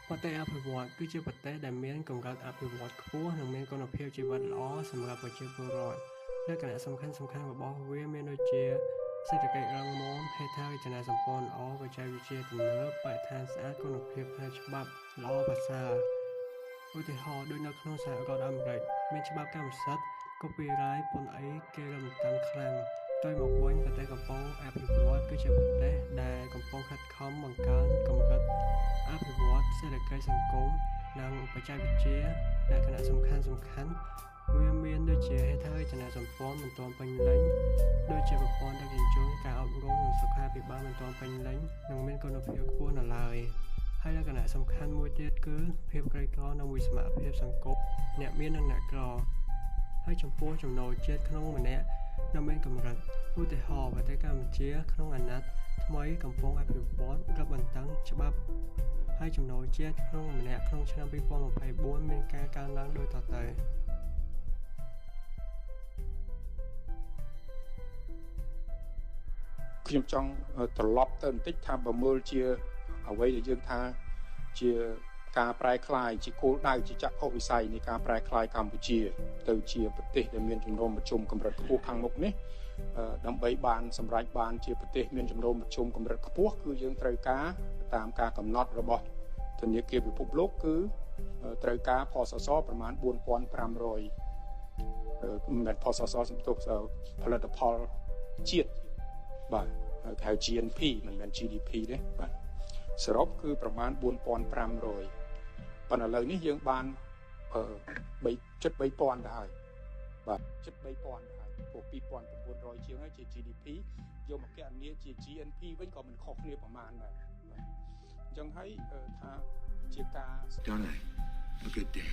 ប្រទេសអភិវឌ្ឍន៍គឺជាប្រទេសដែលមានកម្រិតអភិវឌ្ឍខ្ពស់និងមានគុណភាពជីវិតល្អសម្រាប់ប្រជាពលរដ្ឋលក្ខណៈសំខាន់ៗរបស់វាមានដូចជាសេដ្ឋកិច្ចរឹងមាំហេដ្ឋារចនាសម្ព័ន្ធល្អបច្ចេកវិទ្យាទំនើបបរិស្ថានស្អាតគុណភាពផ្នែកច្បាប់ល្អប្រសើរឧទាហរណ៍ដូចនៅក្នុងសហរដ្ឋអាមេរិកមានច្បាប់កម្មសិទ្ធិ copyright ពន្ធអីគេរំតាំងខ្លាំងដោយមកវិញប្រទេសកំពុងអភិវឌ្ឍគឺជាប្រទេសដែលកំពុងខិតខំបង្កើនកម្រិតអភិវឌ្ឍសេដ្ឋកិច្ចសង្គមនិងបច្ចេកវិទ្យាលក្ខណៈសំខាន់វាមានដូចជាហេដ្ឋារចនាសម្ព័ន្ធមិនទាន់ពេញលេញដូចជាប្រព័ន្ធដឹកជញ្ជូនការអប់រំនិងសុខាភិបាលមិនទាន់ពេញលេញនិងមានគុណភាពខ្ពស់នៅឡើយហើយលក្ខណៈសំខាន់មួយទៀតគឺភាពក្រីក្រនិងវិសមភាពសង្គមអ្នកមាននិងអ្នកក្រហើយចំពោះចំណូលជាតិក្នុងម្នាក់នៅមានកម្រិតឧទាហរណ៍ប្រទេសកម្ពុជាក្នុងអាណត្តិថ្មីកំពុងអភិវឌ្ឍរឹតបន្តឹងច្បាប់ហើយចំណូលជាតិក្នុងម្នាក់ក្នុងឆ្នាំ2024មានការកើនឡើងដូចតទៅខ្ញុំចង់ត្រឡប់ទៅបន្តិចថាបើមើលជាអ្វីដែលយើងថាជាការប្រែក្លាយជាគោលដៅជាចក្ខុវិស័យនៃការប្រែក្លាយកម្ពុជាទៅជាប្រទេសដែលមានជំរំប្រជុំកម្រិតខ្ពស់ខាងមុខនេះដើម្បីបានសម្រេចបានជាប្រទេសមានជំរំប្រជុំកម្រិតខ្ពស់គឺយើងត្រូវការតាមការកំណត់របស់ធនាគារពិភពលោកគឺត្រូវការផសសប្រមាណ 4,500 មិនមែនផសសសំទុះផលិតផលជាតិបាទហៅ GNP មិនមែន GDP ទេបាទសរុបគឺប្រមាណ 4,500 ប៉ុន្តែឥឡូវនេះយើងបាន3.3,000ទៅហើយបាទ7,3,000ទៅហើយព្រោះ 2,900 ជាងហើយជា GDP យកមកគណនាជា GNP វិញក៏មិនខុសគ្នាប្រមាណដែរអញ្ចឹងហើយថាជាការ Done. A good day.